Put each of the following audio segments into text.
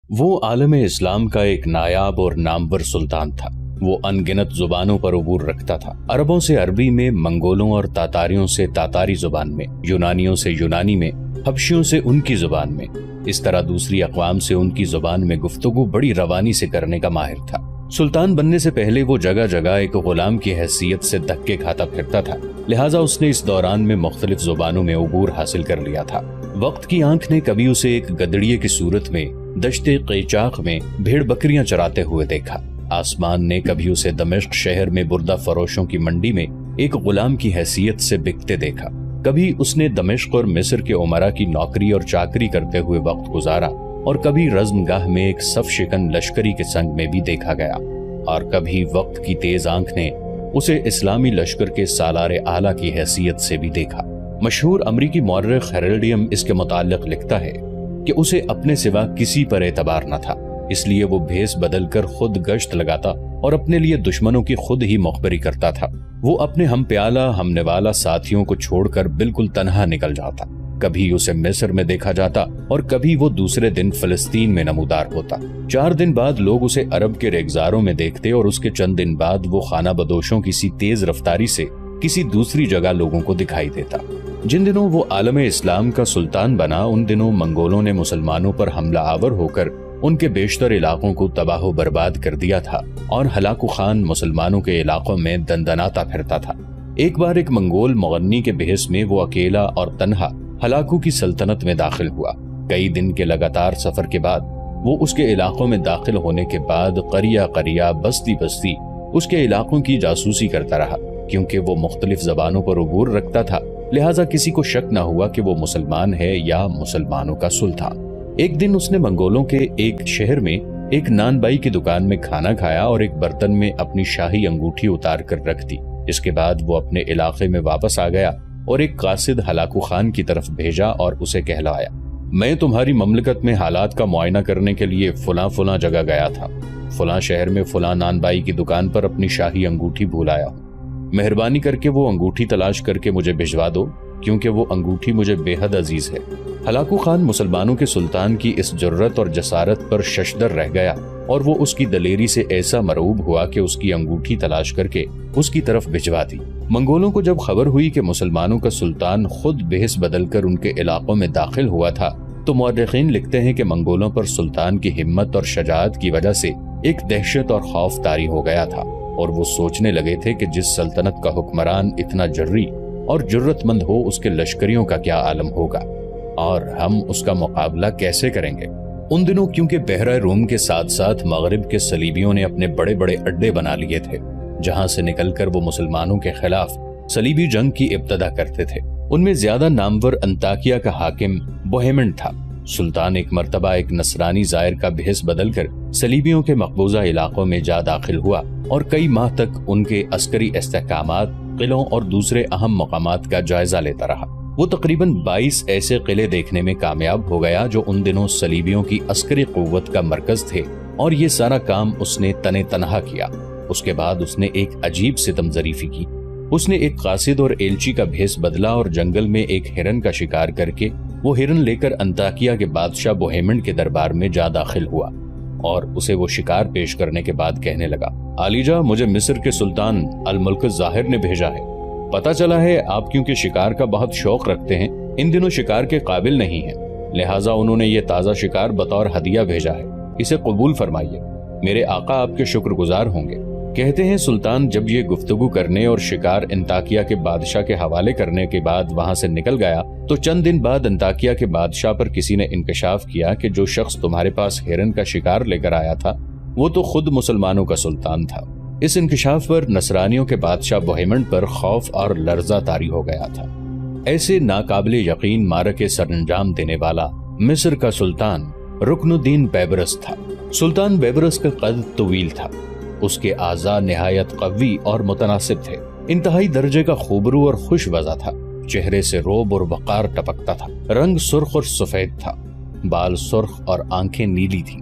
وہ عالم اسلام کا ایک نایاب اور نامور سلطان تھا۔ وہ انگنت زبانوں پر عبور رکھتا تھا، عربوں سے عربی میں، منگولوں اور تاتاریوں سے تاتاری زبان میں، یونانیوں سے یونانی میں، حبشیوں سے ان کی زبان میں، اس طرح دوسری اقوام سے ان کی زبان میں گفتگو بڑی روانی سے کرنے کا ماہر تھا۔ سلطان بننے سے پہلے وہ جگہ جگہ ایک غلام کی حیثیت سے دھکے کھاتا پھرتا تھا، لہٰذا اس نے اس دوران میں مختلف زبانوں میں عبور حاصل کر لیا تھا۔ وقت کی آنکھ نے کبھی اسے ایک گدڑیے کی صورت میں دشت قیچاق میں بھیڑ بکریاں چراتے ہوئے دیکھا، آسمان نے کبھی اسے دمشق شہر میں بردہ فروشوں کی منڈی میں ایک غلام کی حیثیت سے بکتے دیکھا، کبھی اس نے دمشق اور مصر کے امراء کی نوکری اور چاکری کرتے ہوئے وقت گزارا، اور کبھی رزم گاہ میں ایک صف شکن لشکری کے سنگ میں بھی دیکھا گیا، اور کبھی وقت کی تیز آنکھ نے اسے اسلامی لشکر کے سالار اعلیٰ کی حیثیت سے بھی دیکھا۔ مشہور امریکی مورخ ہیرلڈیم اس کے متعلق لکھتا ہے کہ اسے اپنے سوا کسی پر اعتبار نہ تھا، اس لیے وہ بھیس بدل کر خود گشت لگاتا اور اپنے لیے دشمنوں کی خود ہی مخبری کرتا تھا۔ وہ اپنے ہم پیالہ ہم نوالہ ساتھیوں کو چھوڑ کر بالکل تنہا نکل جاتا، کبھی اسے مصر میں دیکھا جاتا اور کبھی وہ دوسرے دن فلسطین میں نمودار ہوتا۔ 4 دن بعد لوگ اسے عرب کے ریگزاروں میں دیکھتے اور اس کے چند دن بعد وہ خانہ بدوشوں کی سی تیز رفتاری سے کسی دوسری جگہ لوگوں کو دکھائی دیتا۔ جن دنوں وہ عالم اسلام کا سلطان بنا، ان دنوں منگولوں نے مسلمانوں پر حملہ آور ہو کر ان کے بیشتر علاقوں کو تباہ و برباد کر دیا تھا، اور ہلاکو خان مسلمانوں کے علاقوں میں دندناتا پھرتا تھا۔ ایک بار ایک منگول مغنی کے بحث میں وہ اکیلا اور تنہا ہلاکو کی سلطنت میں داخل ہوا۔ کئی دن کے لگاتار سفر کے بعد وہ اس کے علاقوں میں داخل ہونے کے بعد قریہ قریہ، بستی بستی اس کے علاقوں کی جاسوسی کرتا رہا۔ کیونکہ وہ مختلف زبانوں پر عبور رکھتا تھا، لہٰذا کسی کو شک نہ ہوا کہ وہ مسلمان ہے یا مسلمانوں کا سلطان۔ ایک دن اس نے منگولوں کے ایک شہر میں ایک نان بائی کی دکان میں کھانا کھایا اور ایک برتن میں اپنی شاہی انگوٹھی اتار کر رکھ دی۔ اس کے بعد وہ اپنے علاقے میں واپس آ گیا اور ایک قاصد ہلاکو خان کی طرف بھیجا اور اسے کہلایا، میں تمہاری مملکت میں حالات کا معائنہ کرنے کے لیے فلاں جگہ گیا تھا، فلاں شہر میں فلاں نان بائی کی دکان پر اپنی شاہی انگوٹھی بھول آیا ہوں، مہربانی کر کے وہ انگوٹھی تلاش کر کے مجھے بھجوا دو، کیونکہ وہ انگوٹھی مجھے بے حد عزیز ہے۔ ہلاکو خان مسلمانوں کے سلطان کی اس جرت اور جسارت پر ششدر رہ گیا، اور وہ اس کی دلیری سے ایسا مرعوب ہوا کہ اس کی انگوٹھی تلاش کر کے اس کی طرف بھجوا دی۔ منگولوں کو جب خبر ہوئی کہ مسلمانوں کا سلطان خود بھیس بدل کر ان کے علاقوں میں داخل ہوا تھا، تو مورخین لکھتے ہیں کہ منگولوں پر سلطان کی ہمت اور شجاعت کی وجہ سے ایک دہشت اور خوف طاری ہو گیا تھا، اور وہ سوچنے لگے تھے کہ جس سلطنت کا حکمران اتنا جرری اور جرت مند ہو، اس کے لشکریوں کا کیا عالم ہوگا، اور ہم اس کا مقابلہ کیسے کریں گے۔ ان دنوں کیونکہ بحرہ روم کے ساتھ ساتھ مغرب کے صلیبیوں نے اپنے بڑے بڑے اڈے بنا لیے تھے، جہاں سے نکل کر وہ مسلمانوں کے خلاف صلیبی جنگ کی ابتدا کرتے تھے۔ ان میں زیادہ نامور انطاکیہ کا حاکم بوہیمنڈ تھا۔ سلطان ایک مرتبہ ایک نصرانی زائر کا بھیس بدل کر صلیبیوں کے مقبوضہ علاقوں میں جا داخل ہوا، اور کئی ماہ تک ان کے عسکری استحکامات، قلعوں اور دوسرے اہم مقامات کا جائزہ لیتا رہا۔ وہ تقریباً 22 ایسے قلعے دیکھنے میں کامیاب ہو گیا جو ان دنوں صلیبیوں کی عسکری قوت کا مرکز تھے، اور یہ سارا کام اس نے تنے تنہا کیا۔ اس کے بعد اس نے ایک عجیب ستم ظریفی کی۔ اس نے ایک قاصد اور ایلچی کا بھیس بدلا اور جنگل میں ایک ہرن کا شکار کر کے وہ ہرن لے کر انطاکیہ کے بادشاہ بوہیمنڈ کے دربار میں جا داخل ہوا، اور اسے وہ شکار پیش کرنے کے بعد کہنے لگا، عالیجا، مجھے مصر کے سلطان الملک الظاہر نے بھیجا ہے۔ پتہ چلا ہے آپ کیونکہ شکار کا بہت شوق رکھتے ہیں، ان دنوں شکار کے قابل نہیں ہیں، لہٰذا انہوں نے یہ تازہ شکار بطور ہدیہ بھیجا ہے، اسے قبول فرمائیے، میرے آقا آپ کے شکر گزار ہوں گے۔ کہتے ہیں سلطان جب یہ گفتگو کرنے اور شکار انطاکیہ کے بادشاہ کے حوالے کرنے کے بعد وہاں سے نکل گیا، تو چند دن بعد انطاکیہ کے بادشاہ پر کسی نے انکشاف کیا کہ جو شخص تمہارے پاس ہرن کا شکار لے کر آیا تھا وہ تو خود مسلمانوں کا سلطان تھا۔ اس انکشاف پر نصرانیوں کے بادشاہ بوہیمنڈ پر خوف اور لرزہ طاری ہو گیا تھا۔ ایسے ناقابل یقین مارکے سر انجام دینے والا مصر کا سلطان رکن الدین بیبرس تھا۔ سلطان بیبرس کا قد طویل تھا، اس کے اعضاء نہایت قوی اور متناسب تھے، انتہائی درجے کا خوبرو اور خوش وضع تھا، چہرے سے روب اور وقار ٹپکتا تھا، رنگ سرخ اور سفید تھا، بال سرخ اور آنکھیں نیلی تھیں۔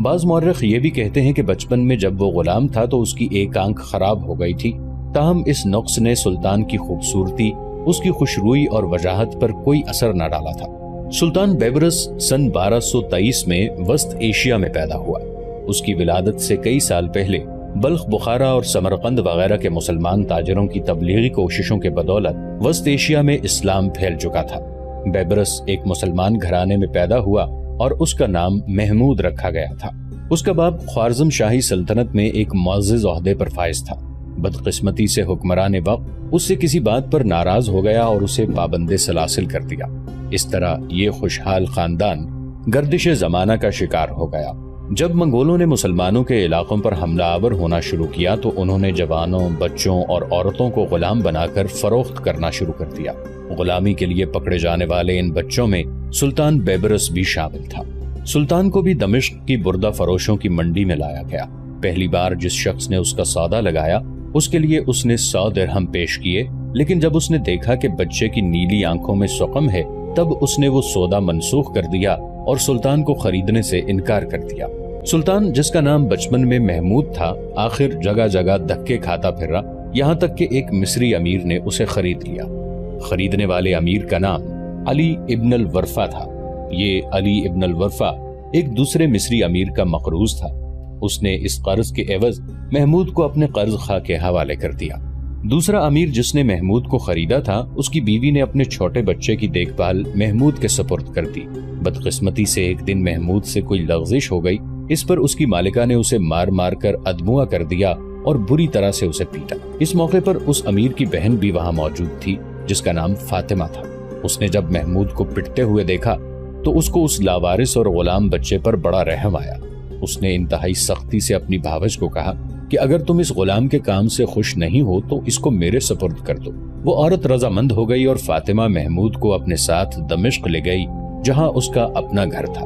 بعض مورخ یہ بھی کہتے ہیں کہ بچپن میں جب وہ غلام تھا تو اس کی ایک آنکھ خراب ہو گئی تھی، تاہم اس نقص نے سلطان کی خوبصورتی، اس کی خوشروئی اور وجاہت پر کوئی اثر نہ ڈالا تھا۔ سلطان بیبرس سن 1223 میں وسط ایشیا میں پیدا ہوا۔ اس کی ولادت سے کئی سال پہلے بلخ، بخارا اور سمرقند وغیرہ کے مسلمان تاجروں کی تبلیغی کوششوں کے بدولت وسط ایشیا میں اسلام پھیل چکا تھا۔ بیبرس ایک مسلمان گھرانے میں پیدا ہوا اور اس کا نام محمود رکھا گیا تھا۔ اس کا باپ خوارزم شاہی سلطنت میں ایک معزز عہدے پر فائز تھا۔ بدقسمتی سے حکمران وقت اس سے کسی بات پر ناراض ہو گیا اور اسے پابند سلاسل کر دیا۔ اس طرح یہ خوشحال خاندان گردش زمانہ کا شکار ہو گیا۔ جب منگولوں نے مسلمانوں کے علاقوں پر حملہ آور ہونا شروع کیا تو انہوں نے جوانوں، بچوں اور عورتوں کو غلام بنا کر فروخت کرنا شروع کر دیا۔ غلامی کے لیے پکڑے جانے والے ان بچوں میں سلطان بیبرس بھی شامل تھا۔ سلطان کو بھی دمشق کی بردہ فروشوں کی منڈی میں لایا گیا۔ پہلی بار جس شخص نے اس کا سودا لگایا اس کے لیے اس نے 100 درہم پیش کیے، لیکن جب اس نے دیکھا کہ بچے کی نیلی آنکھوں میں سقم ہے تب اس نے وہ سودا منسوخ کر دیا اور سلطان کو خریدنے سے انکار کر دیا۔ سلطان، جس کا نام بچپن میں محمود تھا، آخر جگہ جگہ دھکے کھاتا پھر رہا، یہاں تک کہ ایک مصری امیر نے اسے خرید لیا۔ خریدنے والے امیر کا نام علی ابن الورفا تھا۔ یہ علی ابن الورفا ایک دوسرے مصری امیر کا مقروض تھا۔ اس نے اس قرض کے عوض محمود کو اپنے قرض خواہ کے حوالے کر دیا۔ دوسرا امیر جس نے محمود کو خریدا تھا، اس کی بیوی نے اپنے چھوٹے بچے کی دیکھ بھال محمود کے سپرد کر دی۔ بدقسمتی سے ایک دن محمود سے کوئی لغزش ہو گئی، اس پر اس کی مالکہ نے اسے مار مار کر ادموا کر دیا اور بری طرح سے اسے پیٹا۔ اس موقع پر اس امیر کی بہن بھی وہاں موجود تھی جس کا نام فاطمہ تھا۔ اس نے جب محمود کو پٹتے ہوئے دیکھا تو اس کو اس لاوارث اور غلام بچے پر بڑا رحم آیا۔ اس نے انتہائی سختی سے اپنی بھاوج کو کہا کہ اگر تم اس غلام کے کام سے خوش نہیں ہو تو اس کو میرے سپرد کر دو۔ وہ عورت رضامند ہو گئی اور فاطمہ محمود کو اپنے ساتھ دمشق لے گئی جہاں اس کا اپنا گھر تھا۔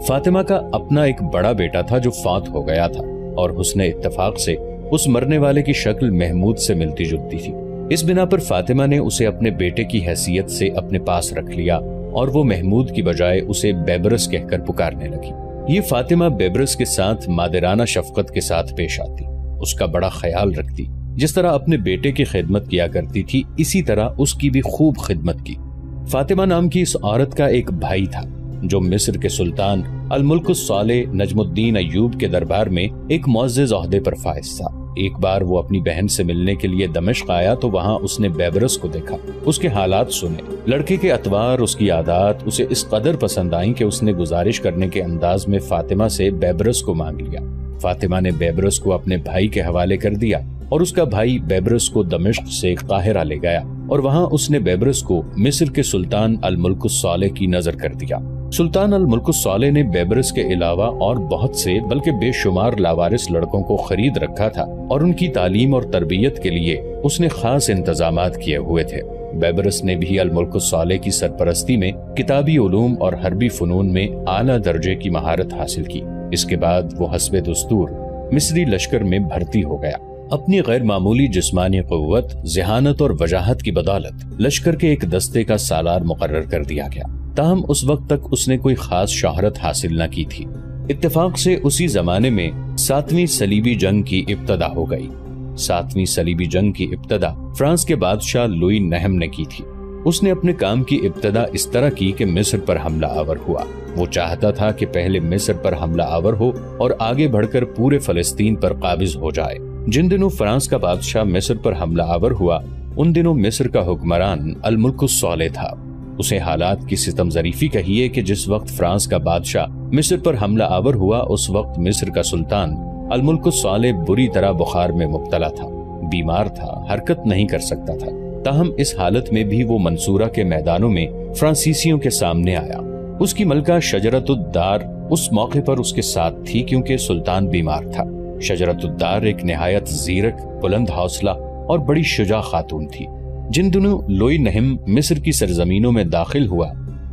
فاطمہ کا اپنا ایک بڑا بیٹا تھا جو فوت ہو گیا تھا اور حسن اتفاق سے اس مرنے والے کی شکل محمود سے ملتی جلتی تھی۔ اس بنا پر فاطمہ نے اسے اپنے بیٹے کی حیثیت سے اپنے پاس رکھ لیا اور وہ محمود کی بجائے اسے بیبرس کہہ کر پکارنے لگی۔ یہ فاطمہ بیبرس کے ساتھ مادرانہ شفقت کے ساتھ پیش آتی، اس کا بڑا خیال رکھتی۔ جس طرح اپنے بیٹے کی خدمت کیا کرتی تھی اسی طرح اس کی بھی خوب خدمت کی۔ فاطمہ نام کی اس عورت کا ایک بھائی تھا جو مصر کے سلطان الملک الصالح نجم الدین ایوب کے دربار میں ایک معزز عہدے پر فائز تھا۔ ایک بار وہ اپنی بہن سے ملنے کے لیے دمشق آیا تو وہاں اس نے بیبرس کو دیکھا، اس کے حالات سنے۔ لڑکے کے اطوار، اس کی عادات اسے اس قدر پسند آئیں کہ اس نے گزارش کرنے کے انداز میں فاطمہ سے بیبرس کو مانگ لیا۔ فاطمہ نے بیبرس کو اپنے بھائی کے حوالے کر دیا اور اس کا بھائی بیبرس کو دمشق سے قاہرہ لے گیا اور وہاں اس نے بیبرس کو مصر کے سلطان الملک الصالح کی نظر کر دیا۔ سلطان الملک الصالح نے بیبرس کے علاوہ اور بہت سے بلکہ بے شمار لاوارث لڑکوں کو خرید رکھا تھا اور ان کی تعلیم اور تربیت کے لیے اس نے خاص انتظامات کیے ہوئے تھے۔ بیبرس نے بھی الملک الصالح کی سرپرستی میں کتابی علوم اور حربی فنون میں اعلیٰ درجے کی مہارت حاصل کی۔ اس کے بعد وہ حسب دستور مصری لشکر میں بھرتی ہو گیا۔ اپنی غیر معمولی جسمانی قوت، ذہانت اور وجاہت کی بدولت لشکر کے ایک دستے کا سالار مقرر کر دیا گیا۔ تاہم اس وقت تک اس نے کوئی خاص شہرت حاصل نہ کی تھی۔ اتفاق سے اسی زمانے میں 7ویں صلیبی جنگ کی ابتدا ہو گئی۔ 7ویں صلیبی جنگ کی ابتدا فرانس کے بادشاہ لوئی نہم نے کی تھی۔ اس نے اپنے کام کی ابتدا اس طرح کی کہ مصر پر حملہ آور ہوا۔ وہ چاہتا تھا کہ پہلے مصر پر حملہ آور ہو اور آگے بڑھ کر پورے فلسطین پر قابض ہو جائے۔ جن دنوں فرانس کا بادشاہ مصر پر حملہ آور ہوا ان دنوں مصر کا حکمران الملک الصالح تھا۔ اسے حالات کی ستم ظریفی کہیے کہ جس وقت فرانس کا بادشاہ مصر پر حملہ آور ہوا اس وقت مصر کا سلطان الملک الصالح بری طرح بخار میں مبتلا تھا، بیمار تھا، حرکت نہیں کر سکتا تھا۔ تاہم اس حالت میں بھی وہ منصورہ کے میدانوں میں فرانسیسیوں کے سامنے آیا۔ اس کی ملکہ شجرت الدار اس موقع پر اس کے ساتھ تھی کیونکہ سلطان بیمار تھا۔ شجرت الدار ایک نہایت زیرک، بلند حوصلہ اور بڑی شجاع خاتون تھی۔ جن دنوں لوئی نہم مصر کی سرزمینوں میں داخل ہوا،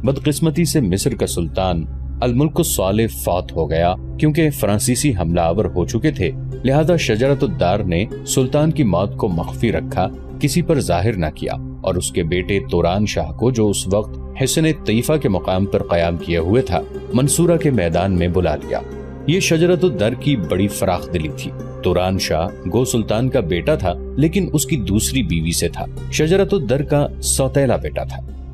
بدقسمتی سے مصر کا سلطان الملک الصالح فوت ہو گیا۔ کیونکہ فرانسیسی حملہ آور ہو چکے تھے لہذا شجرت الدار نے سلطان کی موت کو مخفی رکھا، کسی پر ظاہر نہ کیا اور اس کے بیٹے توران شاہ کو جو اس وقت حصن طیفہ کے مقام پر قیام کیے ہوئے تھا منصورہ کے میدان میں بلا لیا۔ یہ شجرت الدر کی بڑی فراخ دلی تھی۔ توران شاہ گو سلطان کا بیٹا تھا لیکن اس کی دوسری بیوی سے تھا۔ شجرت الدر کا سوتیلا بیٹا تھا۔